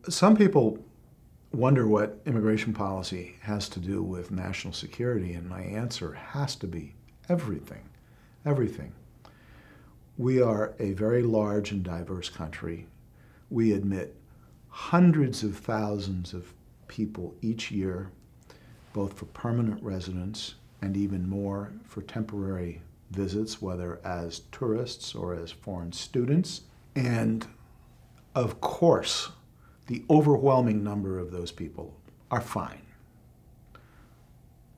Some people wonder what immigration policy has to do with national security, and my answer has to be everything. Everything. We are a very large and diverse country. We admit hundreds of thousands of people each year, both for permanent residence and even more for temporary visits, whether as tourists or as foreign students. And of course, the overwhelming number of those people are fine.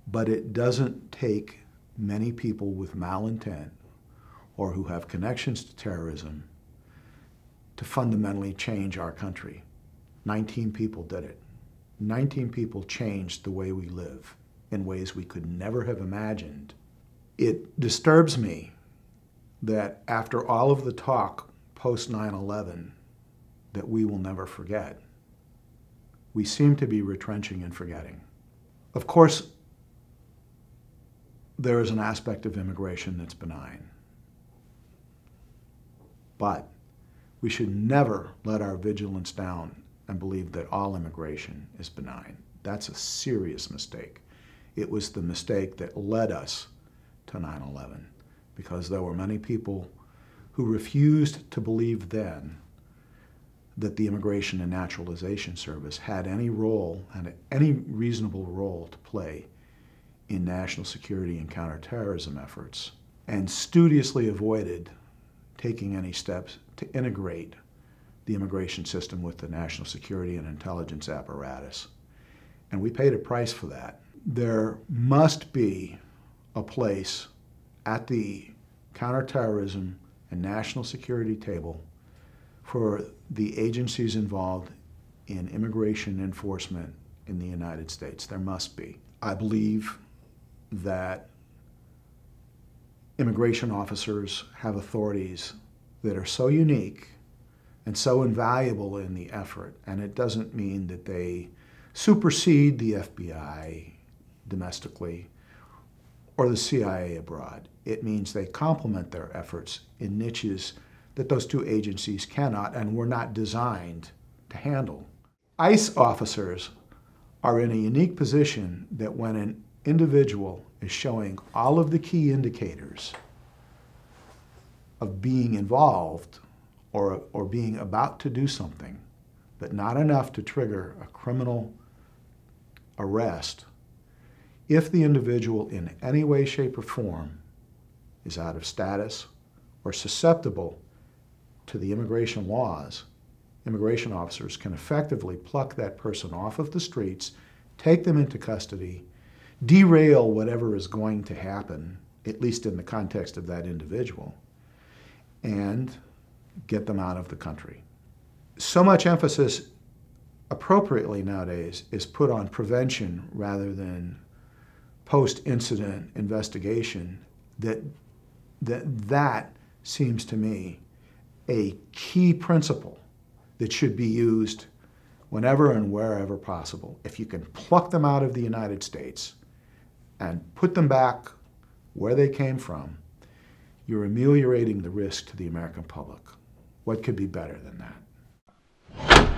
But it doesn't take many people with malintent or who have connections to terrorism to fundamentally change our country. 19 people did it. 19 people changed the way we live in ways we could never have imagined. It disturbs me that after all of the talk post 9/11 that we will never forget, we seem to be retrenching and forgetting. Of course, there is an aspect of immigration that's benign. But we should never let our vigilance down and believe that all immigration is benign. That's a serious mistake. It was the mistake that led us to 9/11, because there were many people who refused to believe then that the Immigration and Naturalization Service had any role, and any reasonable role to play in national security and counterterrorism efforts, and studiously avoided taking any steps to integrate the immigration system with the national security and intelligence apparatus. And we paid a price for that. There must be a place at the counterterrorism and national security table for the agencies involved in immigration enforcement in the United States. There must be. I believe that immigration officers have authorities that are so unique and so invaluable in the effort, and it doesn't mean that they supersede the FBI domestically or the CIA abroad. It means they complement their efforts in niches that those two agencies cannot and were not designed to handle. ICE officers are in a unique position that when an individual is showing all of the key indicators of being involved or being about to do something, but not enough to trigger a criminal arrest, if the individual in any way, shape, or form is out of status or susceptible to the immigration laws, immigration officers can effectively pluck that person off of the streets, take them into custody, derail whatever is going to happen, at least in the context of that individual, and get them out of the country. So much emphasis, appropriately nowadays, is put on prevention rather than post-incident investigation that seems to me a key principle that should be used whenever and wherever possible. If you can pluck them out of the United States and put them back where they came from, you're ameliorating the risk to the American public. What could be better than that?